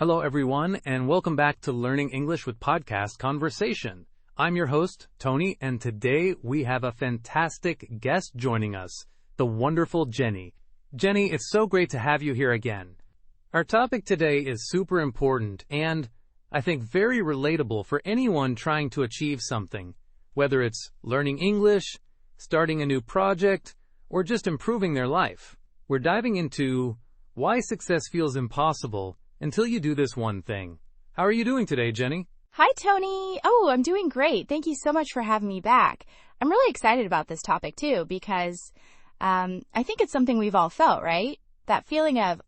Hello, everyone, and welcome back to Learning English with Podcast Conversation. I'm your host, Tony, and today we have a fantastic guest joining us, the wonderful Jenny. Jenny, it's so great to have you here again. Our topic today is super important and, I think, very relatable for anyone trying to achieve something, whether it's learning English, starting a new project, or just improving their life. We're diving into why success feels impossible until you do this one thing. How are you doing today, Jenny? Hi, Tony. Oh, I'm doing great. Thank you so much for having me back. I'm really excited about this topic, too, because I think it's something we've all felt, right? That feeling of,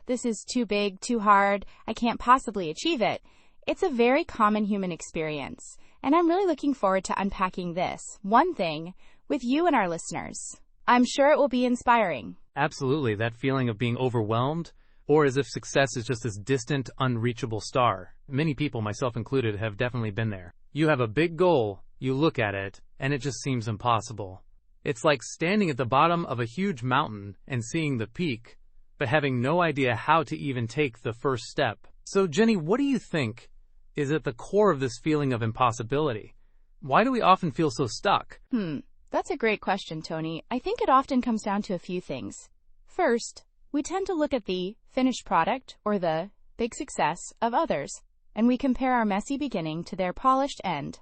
this is too big, too hard, I can't possibly achieve it. It's a very common human experience, and I'm really looking forward to unpacking this one thing with you and our listeners. I'm sure it will be inspiring. Absolutely, that feeling of being overwhelmed, or as if success is just this distant, unreachable star. Many people, myself included, have definitely been there. You have a big goal, you look at it, and it just seems impossible. It's like standing at the bottom of a huge mountain and seeing the peak, but having no idea how to even take the first step. So, Jenny, what do you think is at the core of this feeling of impossibility? Why do we often feel so stuck? That's a great question, Tony. I think it often comes down to a few things. First, we tend to look at the finished product or the big success of others, and we compare our messy beginning to their polished end.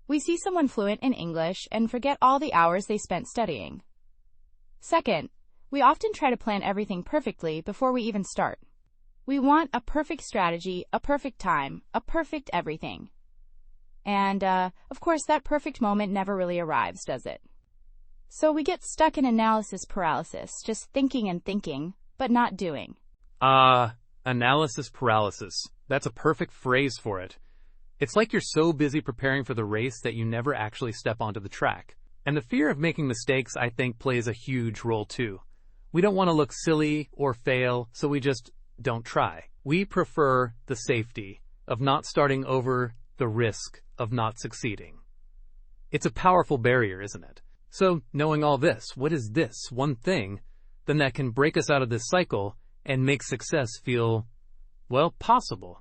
We see someone fluent in English and forget all the hours they spent studying. Second, we often try to plan everything perfectly before we even start. We want a perfect strategy, a perfect time, a perfect everything. And, of course, that perfect moment never really arrives, does it? So we get stuck in analysis paralysis, just thinking and thinking, but not doing. Analysis paralysis. That's a perfect phrase for it. It's like you're so busy preparing for the race that you never actually step onto the track. And the fear of making mistakes, I think, plays a huge role too. We don't want to look silly or fail, so we just don't try. We prefer the safety of not starting over the risk of not succeeding. It's a powerful barrier, isn't it? So, knowing all this, what is this one thing then that can break us out of this cycle and make success feel, well, possible?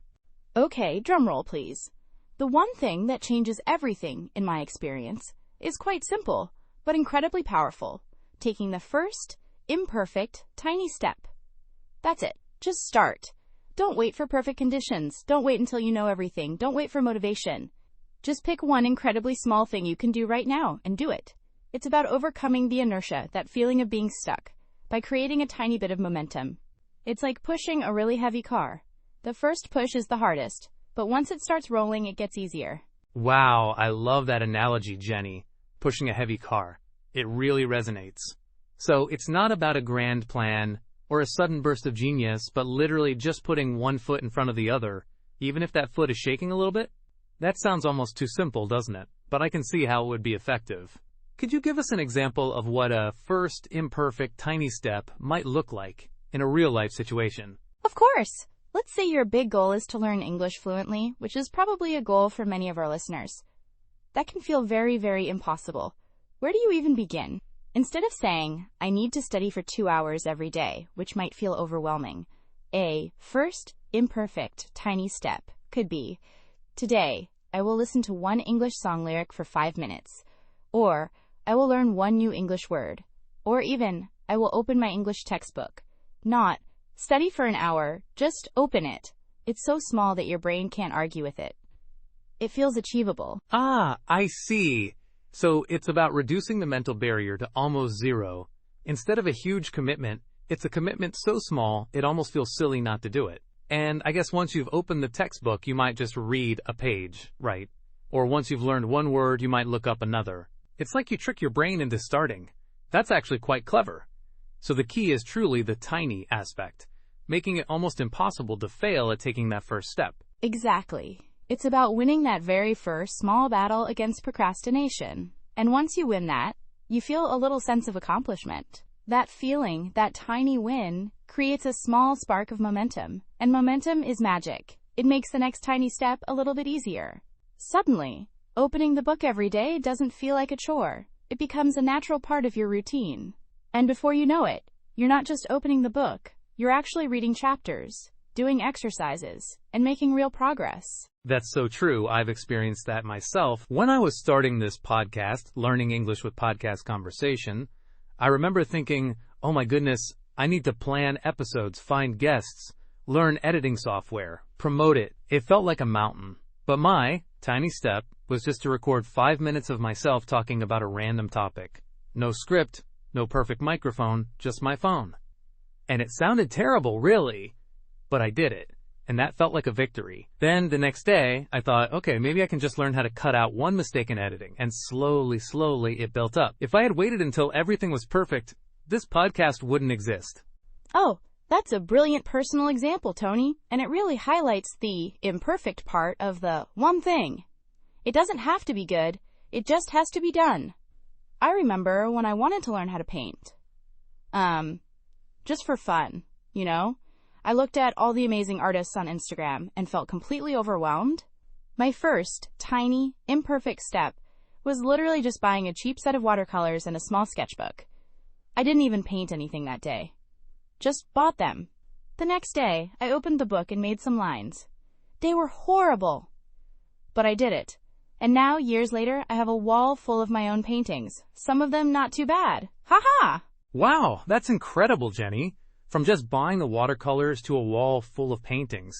Okay, drum roll, please. The one thing that changes everything, in my experience, is quite simple, but incredibly powerful. Taking the first, imperfect, tiny step. That's it. Just start. Don't wait for perfect conditions. Don't wait until you know everything. Don't wait for motivation. Just pick one incredibly small thing you can do right now and do it. It's about overcoming the inertia, that feeling of being stuck, by creating a tiny bit of momentum. It's like pushing a really heavy car. The first push is the hardest, but once it starts rolling, it gets easier. Wow, I love that analogy, Jenny. Pushing a heavy car. It really resonates. So it's not about a grand plan or a sudden burst of genius, but literally just putting one foot in front of the other, even if that foot is shaking a little bit? That sounds almost too simple, doesn't it? But I can see how it would be effective. Could you give us an example of what a first, imperfect, tiny step might look like in a real-life situation? Of course. Let's say your big goal is to learn English fluently, which is probably a goal for many of our listeners. That can feel very, very impossible. Where do you even begin? Instead of saying, I need to study for 2 hours every day, which might feel overwhelming, a first, imperfect, tiny step could be, today, I will listen to one English song lyric for 5 minutes, or I will learn one new English word, or even, I will open my English textbook. Not, study for an hour, just open it. It's so small that your brain can't argue with it. It feels achievable. I see. So it's about reducing the mental barrier to almost zero. Instead of a huge commitment, it's a commitment so small it almost feels silly not to do it. And I guess once you've opened the textbook, you might just read a page, right? Or once you've learned one word, you might look up another. It's like you trick your brain into starting. That's actually quite clever. So the key is truly the tiny aspect, making it almost impossible to fail at taking that first step. Exactly. It's about winning that very first small battle against procrastination. And once you win that, you feel a little sense of accomplishment. That feeling, that tiny win, creates a small spark of momentum. And momentum is magic. It makes the next tiny step a little bit easier. Suddenly, opening the book every day doesn't feel like a chore. It becomes a natural part of your routine. And before you know it, you're not just opening the book, you're actually reading chapters. doing exercises, and making real progress. That's so true. I've experienced that myself. When I was starting this podcast, Learning English with Podcast Conversation, I remember thinking, oh my goodness, I need to plan episodes, find guests, learn editing software, promote it. It felt like a mountain. But my tiny step was just to record 5 minutes of myself talking about a random topic. No script, no perfect microphone, just my phone. And it sounded terrible, really, but I did it. And that felt like a victory. Then the next day, I thought, okay, maybe I can just learn how to cut out one mistake in editing. And slowly, it built up. If I had waited until everything was perfect, this podcast wouldn't exist. Oh, that's a brilliant personal example, Tony, and it really highlights the imperfect part of the one thing. It doesn't have to be good, it just has to be done. I remember when I wanted to learn how to paint. Just for fun, you know? I looked at all the amazing artists on Instagram and felt completely overwhelmed. My first, tiny, imperfect step was literally just buying a cheap set of watercolors and a small sketchbook. I didn't even paint anything that day. Just bought them. The next day, I opened the book and made some lines. They were horrible. But I did it. And now, years later, I have a wall full of my own paintings. Some of them not too bad. Ha-ha! Wow, that's incredible, Jenny. From just buying the watercolors to a wall full of paintings.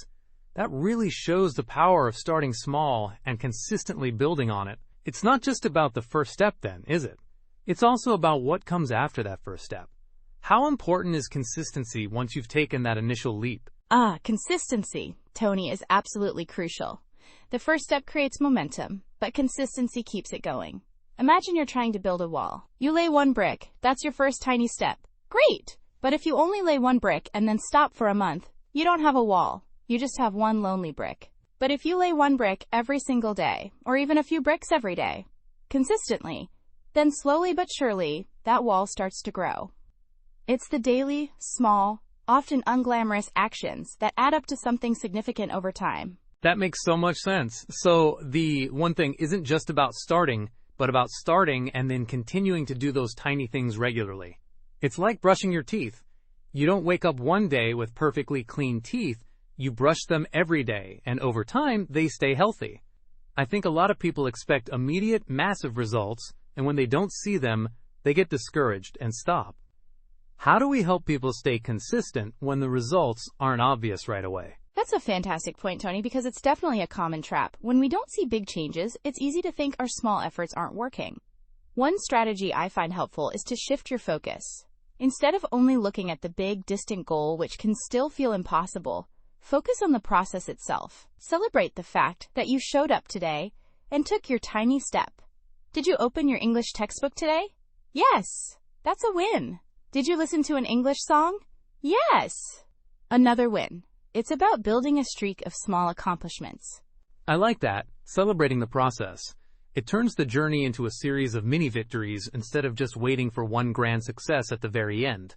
That really shows the power of starting small and consistently building on it. It's not just about the first step then, is it? It's also about what comes after that first step. How important is consistency once you've taken that initial leap? Consistency, Tony, is absolutely crucial. The first step creates momentum, but consistency keeps it going. Imagine you're trying to build a wall. You lay one brick. That's your first tiny step. Great! But if you only lay one brick and then stop for a month, you don't have a wall. You just have one lonely brick. But if you lay one brick every single day, or even a few bricks every day, consistently, then slowly but surely, that wall starts to grow. It's the daily, small, often unglamorous actions that add up to something significant over time. That makes so much sense. So the one thing isn't just about starting, but about starting and then continuing to do those tiny things regularly. It's like brushing your teeth. You don't wake up one day with perfectly clean teeth. You brush them every day, and over time, they stay healthy. I think a lot of people expect immediate, massive results, and when they don't see them, they get discouraged and stop. How do we help people stay consistent when the results aren't obvious right away? That's a fantastic point, Tony, because it's definitely a common trap. When we don't see big changes, it's easy to think our small efforts aren't working. One strategy I find helpful is to shift your focus. Instead of only looking at the big, distant goal, which can still feel impossible, focus on the process itself. Celebrate the fact that you showed up today and took your tiny step. Did you open your English textbook today? Yes, that's a win. Did you listen to an English song? Yes, another win. It's about building a streak of small accomplishments. I like that, celebrating the process. It turns the journey into a series of mini victories instead of just waiting for one grand success at the very end.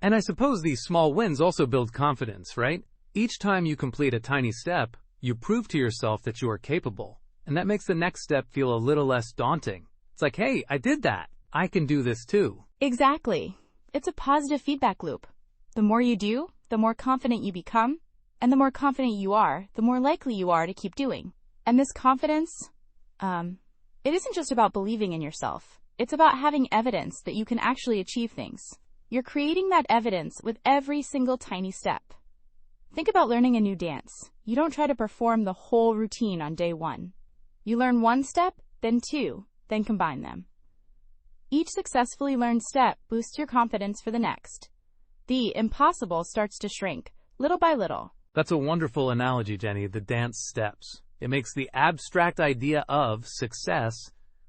And I suppose these small wins also build confidence, right? Each time you complete a tiny step, you prove to yourself that you are capable. And that makes the next step feel a little less daunting. It's like, hey, I did that. I can do this too. Exactly. It's a positive feedback loop. The more you do, the more confident you become. And the more confident you are, the more likely you are to keep doing. And this confidence, it isn't just about believing in yourself. It's about having evidence that you can actually achieve things. You're creating that evidence with every single tiny step. Think about learning a new dance. You don't try to perform the whole routine on day one. You learn one step, then two, then combine them. Each successfully learned step boosts your confidence for the next. The impossible starts to shrink, little by little. That's a wonderful analogy, Jenny, the dance steps. It makes the abstract idea of success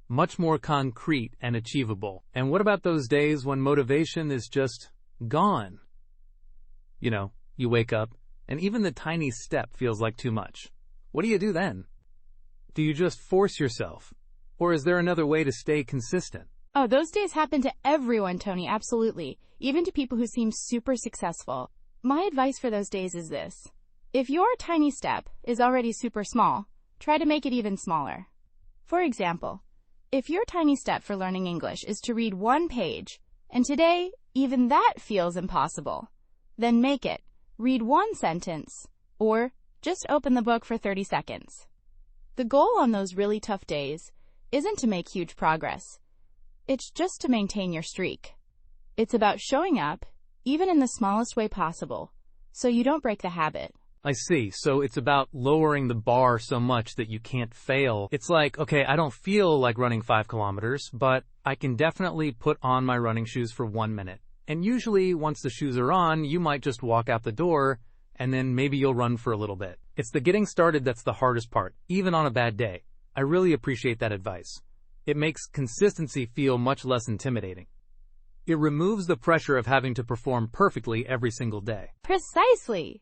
much more concrete and achievable. And what about those days when motivation is just gone? You know, you wake up, and even the tiny step feels like too much. What do you do then? Do you just force yourself? Or is there another way to stay consistent? Oh, those days happen to everyone, Tony, absolutely. Even to people who seem super successful. My advice for those days is this. If your tiny step is already super small, try to make it even smaller. For example, if your tiny step for learning English is to read one page, and today even that feels impossible, then make it read one sentence, or just open the book for 30 seconds. The goal on those really tough days isn't to make huge progress. It's just to maintain your streak. It's about showing up, even in the smallest way possible, so you don't break the habit. I see. So it's about lowering the bar so much that you can't fail. It's like, okay, I don't feel like running 5 kilometers, but I can definitely put on my running shoes for 1 minute. And usually, once the shoes are on, you might just walk out the door, and then maybe you'll run for a little bit. It's the getting started that's the hardest part, even on a bad day. I really appreciate that advice. It makes consistency feel much less intimidating. It removes the pressure of having to perform perfectly every single day. Precisely.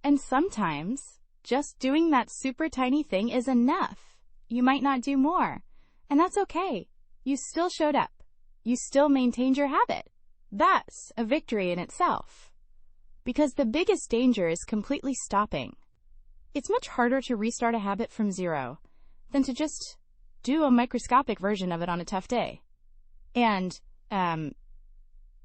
And sometimes, just doing that super tiny thing is enough. You might not do more. And that's okay. You still showed up. You still maintained your habit. That's a victory in itself. Because the biggest danger is completely stopping. It's much harder to restart a habit from zero than to just do a microscopic version of it on a tough day. And,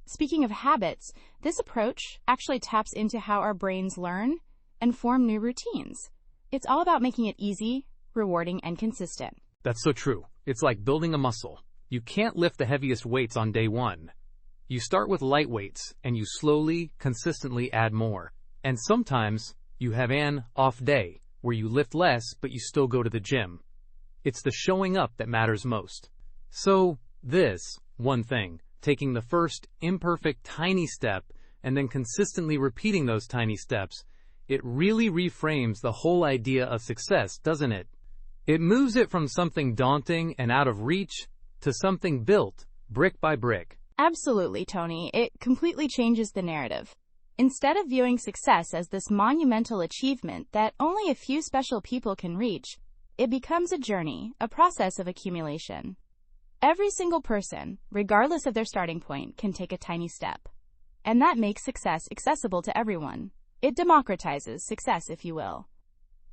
speaking of habits, this approach actually taps into how our brains learn and form new routines. It's all about making it easy, rewarding, and consistent. That's so true. It's like building a muscle. You can't lift the heaviest weights on day one. You start with light weights, and you slowly, consistently add more. And sometimes, you have an off day, where you lift less, but you still go to the gym. It's the showing up that matters most. So, this, one thing, taking the first, imperfect, tiny step, and then consistently repeating those tiny steps, it really reframes the whole idea of success, doesn't it? It moves it from something daunting and out of reach to something built, brick by brick. Absolutely, Tony. It completely changes the narrative. Instead of viewing success as this monumental achievement that only a few special people can reach, it becomes a journey, a process of accumulation. Every single person, regardless of their starting point, can take a tiny step. And that makes success accessible to everyone. It democratizes success, if you will.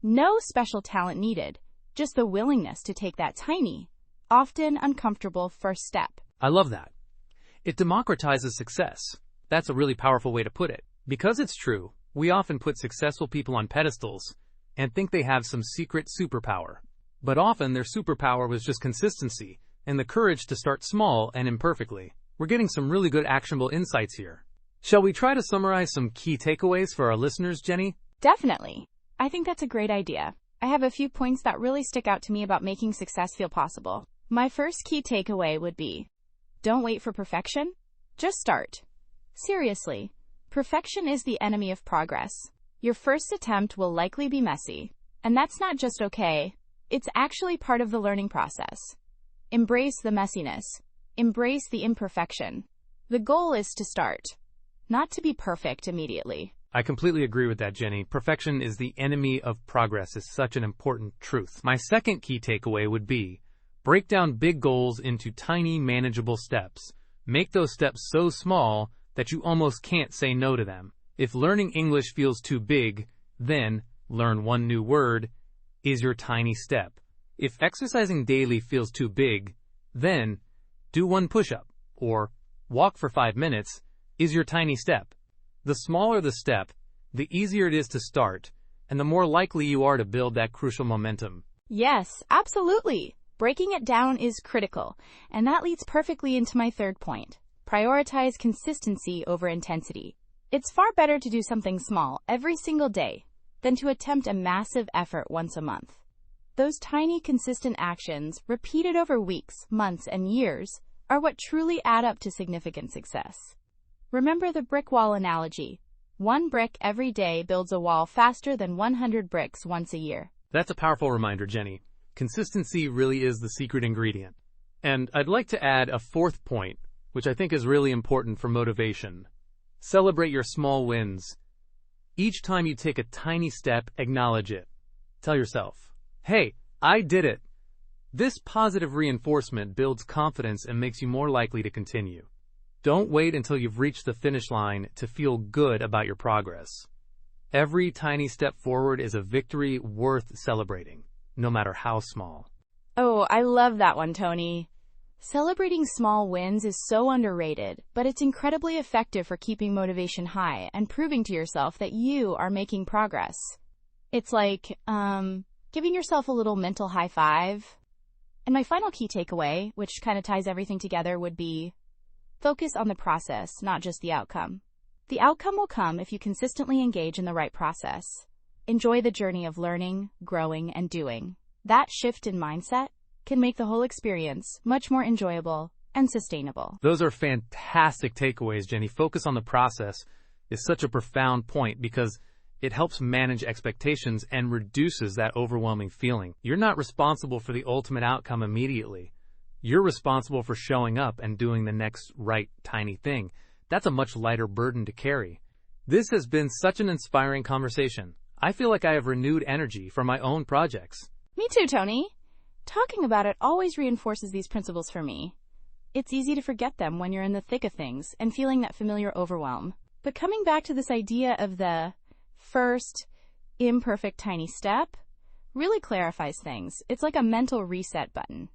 No special talent needed, just the willingness to take that tiny, often uncomfortable first step. I love that. It democratizes success. That's a really powerful way to put it. Because it's true, we often put successful people on pedestals and think they have some secret superpower. But often their superpower was just consistency and the courage to start small and imperfectly. We're getting some really good actionable insights here. Shall we try to summarize some key takeaways for our listeners, Jenny? Definitely. I think that's a great idea. I have a few points that really stick out to me about making success feel possible. My first key takeaway would be, don't wait for perfection. Just start. Seriously, perfection is the enemy of progress. Your first attempt will likely be messy. And that's not just okay. It's actually part of the learning process. Embrace the messiness. Embrace the imperfection. The goal is to start, not to be perfect immediately. I completely agree with that, Jenny. Perfection is the enemy of progress is such an important truth. My second key takeaway would be, break down big goals into tiny, manageable steps. Make those steps so small that you almost can't say no to them. If learning English feels too big, then learn one new word is your tiny step. If exercising daily feels too big, then do one push-up or walk for 5 minutes is your tiny step. The smaller the step, the easier it is to start, and the more likely you are to build that crucial momentum. Yes, absolutely. Breaking it down is critical, and that leads perfectly into my third point. Prioritize consistency over intensity. It's far better to do something small every single day than to attempt a massive effort once a month. Those tiny, consistent actions, repeated over weeks, months, and years, are what truly add up to significant success. Remember the brick wall analogy. One brick every day builds a wall faster than 100 bricks once a year. That's a powerful reminder, Jenny. Consistency really is the secret ingredient. And I'd like to add a fourth point, which I think is really important for motivation. Celebrate your small wins. Each time you take a tiny step, acknowledge it. Tell yourself, hey, I did it. This positive reinforcement builds confidence and makes you more likely to continue. Don't wait until you've reached the finish line to feel good about your progress. Every tiny step forward is a victory worth celebrating, no matter how small. Oh, I love that one, Tony. Celebrating small wins is so underrated, but it's incredibly effective for keeping motivation high and proving to yourself that you are making progress. It's like, giving yourself a little mental high five. And my final key takeaway, which kind of ties everything together, would be focus on the process, not just the outcome. The outcome will come if you consistently engage in the right process. Enjoy the journey of learning, growing, and doing. That shift in mindset can make the whole experience much more enjoyable and sustainable. Those are fantastic takeaways, Jenny. Focus on the process is such a profound point because it helps manage expectations and reduces that overwhelming feeling. You're not responsible for the ultimate outcome immediately. You're responsible for showing up and doing the next right tiny thing. That's a much lighter burden to carry. This has been such an inspiring conversation. I feel like I have renewed energy for my own projects. Me too, Tony. Talking about it always reinforces these principles for me. It's easy to forget them when you're in the thick of things and feeling that familiar overwhelm. But coming back to this idea of the first imperfect tiny step really clarifies things. It's like a mental reset button.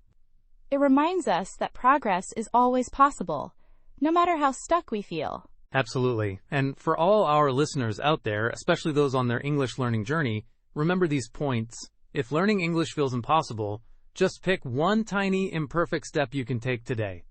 It reminds us that progress is always possible, no matter how stuck we feel. Absolutely. And for all our listeners out there, especially those on their English learning journey, remember these points. If learning English feels impossible, just pick one tiny imperfect step you can take today.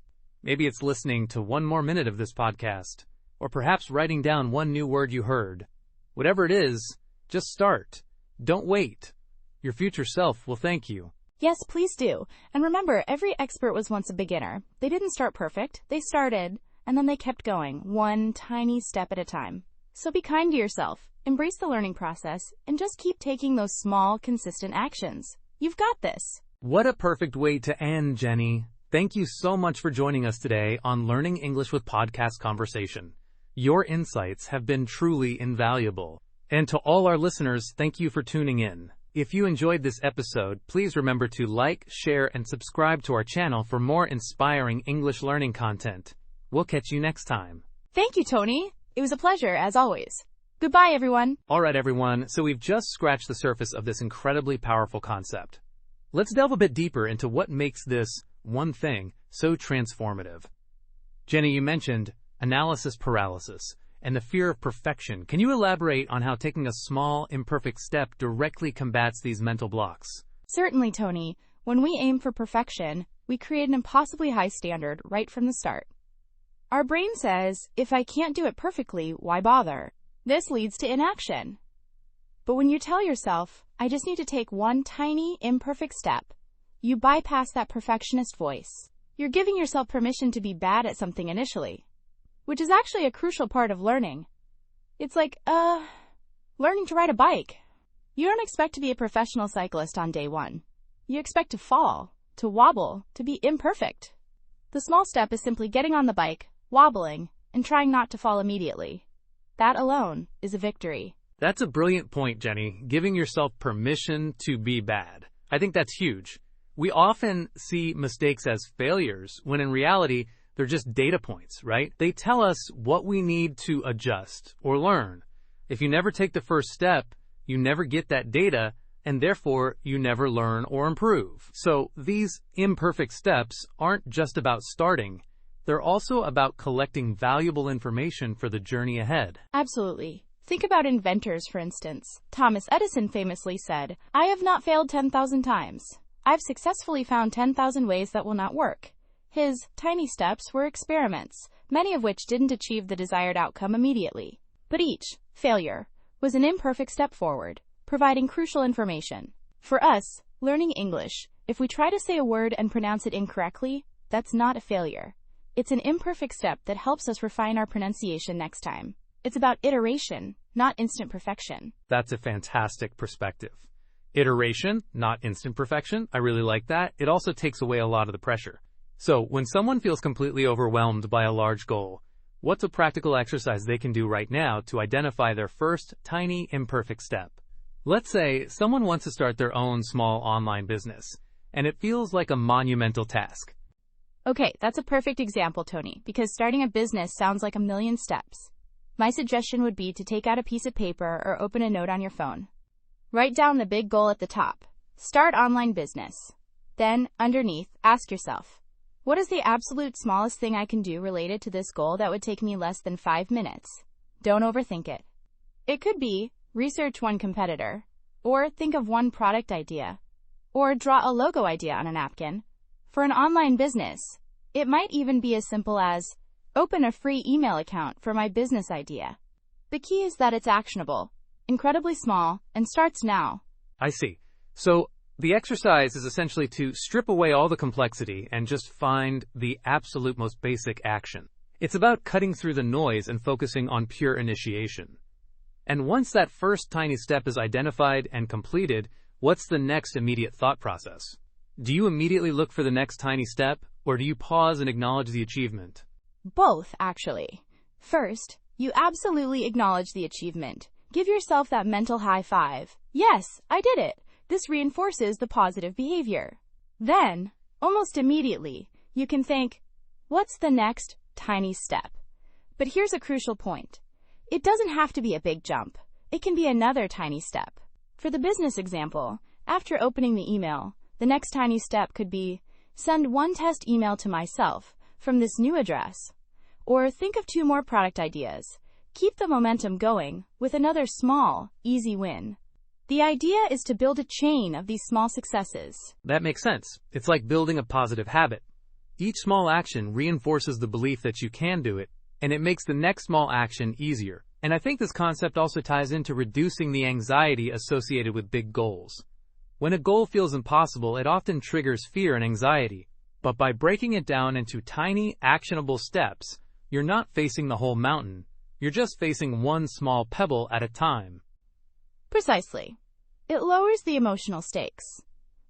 Maybe it's listening to one more minute of this podcast, or perhaps writing down one new word you heard. Whatever it is, just start. Don't wait. Your future self will thank you. Yes, please do. And remember, every expert was once a beginner. They didn't start perfect. They started, and then they kept going, one tiny step at a time. So be kind to yourself, embrace the learning process, and just keep taking those small, consistent actions. You've got this. What a perfect way to end, Jenny. Thank you so much for joining us today on Learning English with Podcast Conversation. Your insights have been truly invaluable. And to all our listeners, thank you for tuning in. If you enjoyed this episode, please remember to like, share, and subscribe to our channel for more inspiring English learning content. We'll catch you next time. Thank you, Tony. It was a pleasure, as always. Goodbye, everyone. All right, everyone. So we've just scratched the surface of this incredibly powerful concept. Let's delve a bit deeper into what makes this one thing so transformative. Jenny, you mentioned analysis paralysis and the fear of perfection. Can you elaborate on how taking a small, imperfect step directly combats these mental blocks? Certainly, Tony. When we aim for perfection, we create an impossibly high standard right from the start. Our brain says, if I can't do it perfectly, why bother? This leads to inaction. But when you tell yourself, I just need to take one tiny, imperfect step, you bypass that perfectionist voice. You're giving yourself permission to be bad at something initially, which is actually a crucial part of learning. It's like, learning to ride a bike. You don't expect to be a professional cyclist on day one. You expect to fall, to wobble, to be imperfect. The small step is simply getting on the bike, wobbling, and trying not to fall immediately. That alone is a victory. That's a brilliant point, Jenny. Giving yourself permission to be bad. I think that's huge. We often see mistakes as failures, when in reality, they're just data points, right? They tell us what we need to adjust or learn. If you never take the first step, you never get that data, and therefore you never learn or improve. So these imperfect steps aren't just about starting. They're also about collecting valuable information for the journey ahead. Absolutely. Think about inventors, for instance. Thomas Edison famously said, I have not failed 10,000 times. I've successfully found 10,000 ways that will not work. His tiny steps were experiments, many of which didn't achieve the desired outcome immediately. But each failure was an imperfect step forward, providing crucial information. For us, learning English, if we try to say a word and pronounce it incorrectly, that's not a failure. It's an imperfect step that helps us refine our pronunciation next time. It's about iteration, not instant perfection. That's a fantastic perspective. Iteration, not instant perfection. I really like that. It also takes away a lot of the pressure. So when someone feels completely overwhelmed by a large goal, what's a practical exercise they can do right now to identify their first tiny imperfect step? Let's say someone wants to start their own small online business, and it feels like a monumental task. Okay, that's a perfect example, Tony, because starting a business sounds like a million steps. My suggestion would be to take out a piece of paper or open a note on your phone. Write down the big goal at the top. Start online business. Then, underneath, ask yourself, What is the absolute smallest thing I can do related to this goal that would take me less than 5 minutes? Don't overthink it. It could be research one competitor, or think of one product idea, or draw a logo idea on a napkin. For an online business, it might even be as simple as open a free email account for my business idea. The key is that it's actionable, incredibly small, and starts now. I see. So the exercise is essentially to strip away all the complexity and just find the absolute most basic action. It's about cutting through the noise and focusing on pure initiation. And once that first tiny step is identified and completed, what's the next immediate thought process? Do you immediately look for the next tiny step, or do you pause and acknowledge the achievement? Both, actually. First, you absolutely acknowledge the achievement. Give yourself that mental high five. Yes, I did it. This reinforces the positive behavior. Then, almost immediately, you can think, what's the next tiny step? But here's a crucial point. It doesn't have to be a big jump. It can be another tiny step. For the business example, after opening the email, the next tiny step could be send one test email to myself from this new address. Or think of 2 more product ideas. Keep the momentum going with another small, easy win. The idea is to build a chain of these small successes. That makes sense. It's like building a positive habit. Each small action reinforces the belief that you can do it, and it makes the next small action easier. And I think this concept also ties into reducing the anxiety associated with big goals. When a goal feels impossible, it often triggers fear and anxiety. But by breaking it down into tiny, actionable steps, you're not facing the whole mountain. You're just facing one small pebble at a time. Precisely. It lowers the emotional stakes.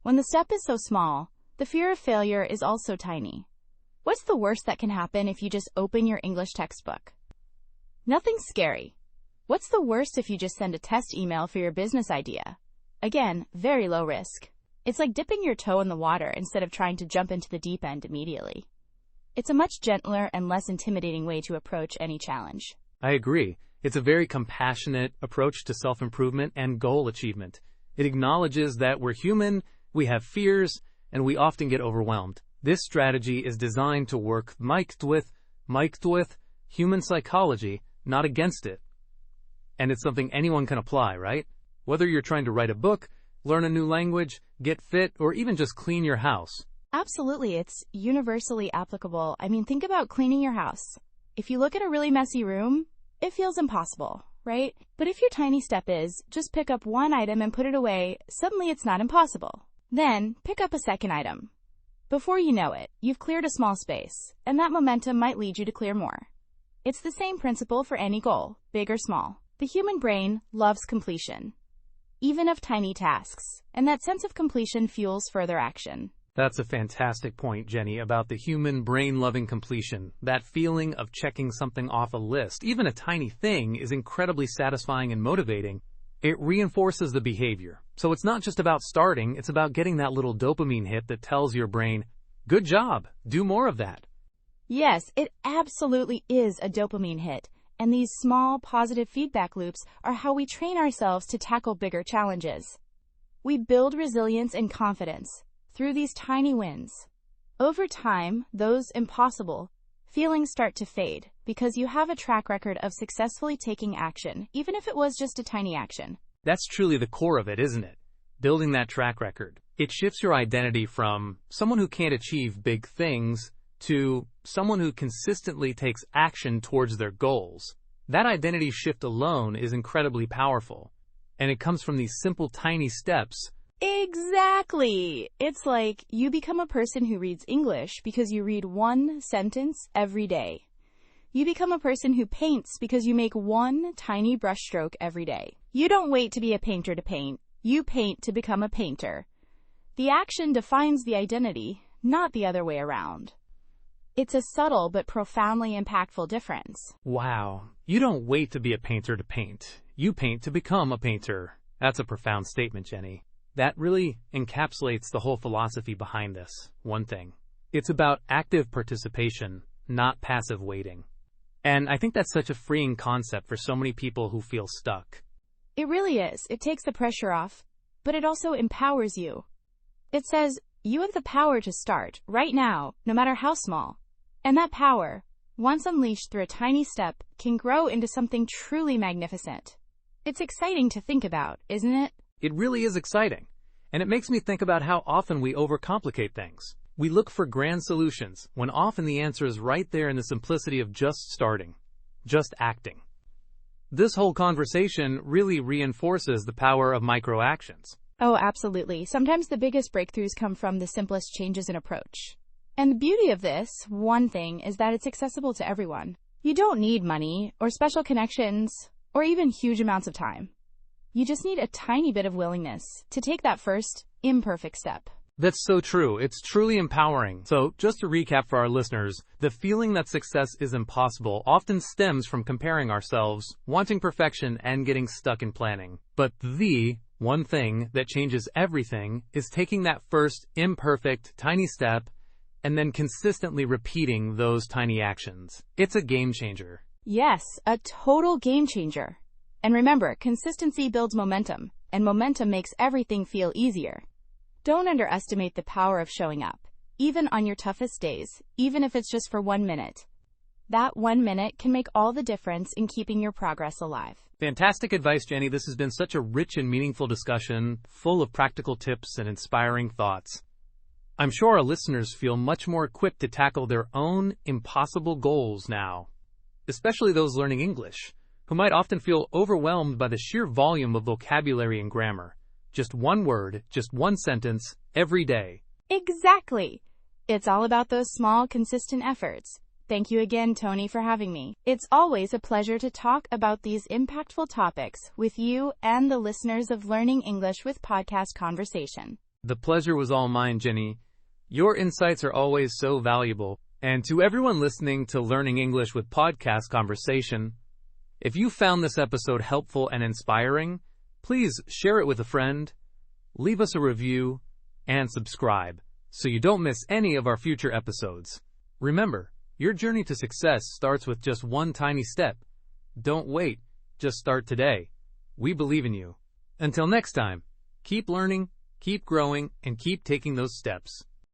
When the step is so small, the fear of failure is also tiny. What's the worst that can happen if you just open your English textbook? Nothing scary. What's the worst if you just send a test email for your business idea? Again, very low risk. It's like dipping your toe in the water instead of trying to jump into the deep end immediately. It's a much gentler and less intimidating way to approach any challenge. I agree. It's a very compassionate approach to self-improvement and goal achievement. It acknowledges that we're human, we have fears, and we often get overwhelmed. This strategy is designed to work mixed with human psychology, not against it. And it's something anyone can apply, right? Whether you're trying to write a book, learn a new language, get fit, or even just clean your house. Absolutely, it's universally applicable. Think about cleaning your house. If you look at a really messy room, it feels impossible, right? But if your tiny step is, just pick up one item and put it away, suddenly it's not impossible. Then, pick up a second item. Before you know it, you've cleared a small space, and that momentum might lead you to clear more. It's the same principle for any goal, big or small. The human brain loves completion, even of tiny tasks, and that sense of completion fuels further action. That's a fantastic point, Jenny, about the human brain loving completion. That feeling of checking something off a list, even a tiny thing, is incredibly satisfying and motivating. It reinforces the behavior. So it's not just about starting, it's about getting that little dopamine hit that tells your brain, good job, do more of that. Yes, it absolutely is a dopamine hit. And these small, positive feedback loops are how we train ourselves to tackle bigger challenges. We build resilience and confidence through these tiny wins. Over time, those impossible feelings start to fade because you have a track record of successfully taking action, even if it was just a tiny action. That's truly the core of it, isn't it? Building that track record. It shifts your identity from someone who can't achieve big things to someone who consistently takes action towards their goals. That identity shift alone is incredibly powerful, and it comes from these simple, tiny steps. Exactly. It's like you become a person who reads English because you read one sentence every day. You become a person who paints because you make one tiny brushstroke every day. You don't wait to be a painter to paint. You paint to become a painter. The action defines the identity, not the other way around. It's a subtle but profoundly impactful difference. Wow. You don't wait to be a painter to paint. You paint to become a painter. That's a profound statement, Jenny. That really encapsulates the whole philosophy behind this, one thing. It's about active participation, not passive waiting. And I think that's such a freeing concept for so many people who feel stuck. It really is. It takes the pressure off, but it also empowers you. It says, You have the power to start, right now, no matter how small. And that power, once unleashed through a tiny step, can grow into something truly magnificent. It's exciting to think about, isn't it? It really is exciting. And it makes me think about how often we overcomplicate things. We look for grand solutions, when often the answer is right there in the simplicity of just starting, just acting. This whole conversation really reinforces the power of micro-actions. Oh, absolutely. Sometimes the biggest breakthroughs come from the simplest changes in approach. And the beauty of this one thing is that it's accessible to everyone. You don't need money or special connections or even huge amounts of time. You just need a tiny bit of willingness to take that first, imperfect step. That's so true. It's truly empowering. So, just to recap for our listeners, the feeling that success is impossible often stems from comparing ourselves, wanting perfection, and getting stuck in planning. But the one thing that changes everything is taking that first, imperfect, tiny step and then consistently repeating those tiny actions. It's a game changer. Yes, a total game changer. And remember, consistency builds momentum, and momentum makes everything feel easier. Don't underestimate the power of showing up, even on your toughest days, even if it's just for 1 minute. That 1 minute can make all the difference in keeping your progress alive. Fantastic advice, Jenny. This has been such a rich and meaningful discussion, full of practical tips and inspiring thoughts. I'm sure our listeners feel much more equipped to tackle their own impossible goals now, especially those learning English, who might often feel overwhelmed by the sheer volume of vocabulary and grammar. Just one word, just one sentence, every day. Exactly. It's all about those small, consistent efforts. Thank you again, Tony, for having me. It's always a pleasure to talk about these impactful topics with you and the listeners of Learning English with Podcast Conversation. The pleasure was all mine, Jenny. Your insights are always so valuable. And to everyone listening to Learning English with Podcast Conversation, if you found this episode helpful and inspiring, please share it with a friend, leave us a review, and subscribe so you don't miss any of our future episodes. Remember, your journey to success starts with just one tiny step. Don't wait, just start today. We believe in you. Until next time, keep learning, keep growing, and keep taking those steps.